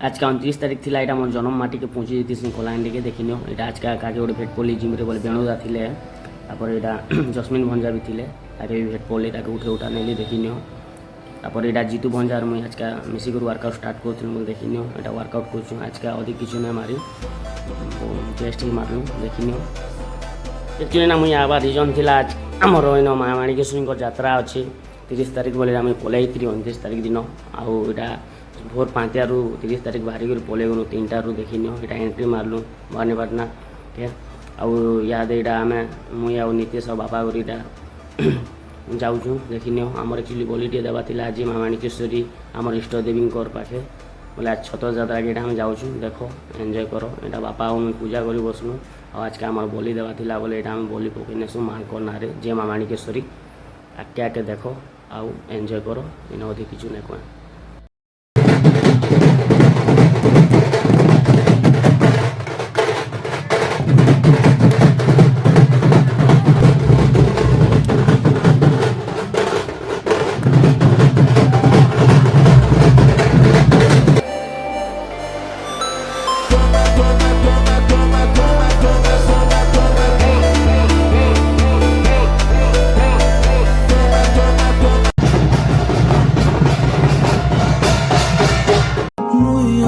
আজকে 29 তারিখ লা এটা মোর জন্ম মাটিকে পৌঁছে যেতেছি কলাহান্ডিকে দেখিনিও এটা আজকে কাকে গোটে ভেট পড়লি জিমরে বলে বেণুদা ଥିଲେ তারপরে এটা জসমিন ভঞ্জা বি ଥିଲେ তাকে বি ভেট পড়লি তাকে উঠে উঠা নেলি দেখিনিও তারপরে এটা জিতু ভঞ্জার মুই আজকে মিশিকি ওয়ার্কআউট স্টার্ট করছিল বলে দেখিনিও এটা ওয়ার্কআউট করছু আজকে অধিক কিছু না মারি চেস্ট হি মারলু দেখিনিও একচুয়ালি না মুই আবার রিজন লা আজ আমার ইন মামাণিকেশ্বরীঙ্কর যাত্রা ଅଛି 30 তারিখ বলে আমি পলাইଥିଲି 29 তারিখ দিন আউ এটা ভোর 5টাରୁ 30 ତାରିଖ ବାହାରିକରି ପଳେଇଗଲୁ 3ଟାରୁ ଦେଖିନିଅ ଏଇଟା ଏଣ୍ଟ୍ରି ମାରଲୁ ଭବାନୀପାଟଣା କେ ଆଉ ଇହାଦେ ଏଇଟା ଆମେ ମୁଇଁ ଆଉ ନିତେଶ ଆଉ ବାପା କରି ଏଇଟା ଯାଉଛୁ ଦେଖିନିଅ ଆମର ଆକ୍ଚୁଆଲି ବଲିଟିଏ ଦେବା ଥିଲା ଆଜି ମା ମାଣିକେଶ୍ୱରୀ ଆମର ଇଷ୍ଟ ଦେବୀଙ୍କର ପାଖେ ବୋଲେ ଆଜି ଛତ୍ର ଯାତ୍ରାକେ ଏଇଟା ଆମେ ଯାଉଛୁ ଦେଖ ଏନ୍ଜୟ କର ଏଇଟା ବାପା ଆଉ ମୁଇଁ ପୂଜା କରି ବସନୁ ଆଉ ଆଜକେ ଆମର ବଲି ଦେବା ଥିଲା ବୋଲେ ଏଇଟା ଆମେ ବଲି ପକେଇ ନେସୁ ମାଆଙ୍କର ନାଁରେ ଯେ ମା ମାଣିକେଶ୍ୱରୀ ଆଗକେ ଆଗକେ ଦେଖ ଆଉ ଏନ୍ଜୟ କର ଏଇନା ଅଧିକ କିଛି ନାଇଁ କହ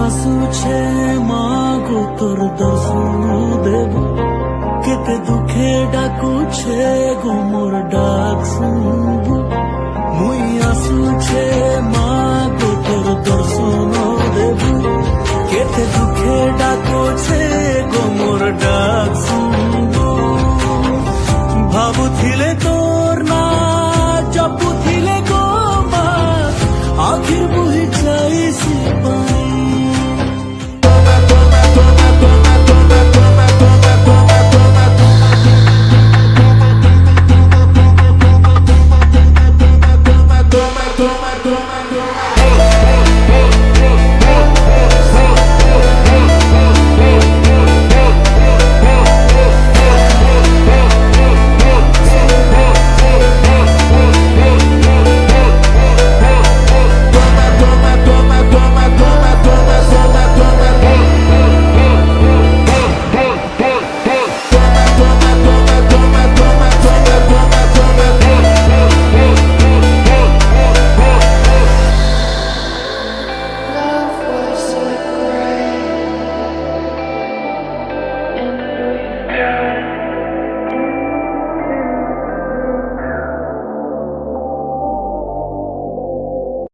আসুছে মাগো তোর দর্শন দেব কেতে দুঃখে ডাকুছে গো মোর ডাক শুনবু মুই আসুছে মাগো তোর দর্শন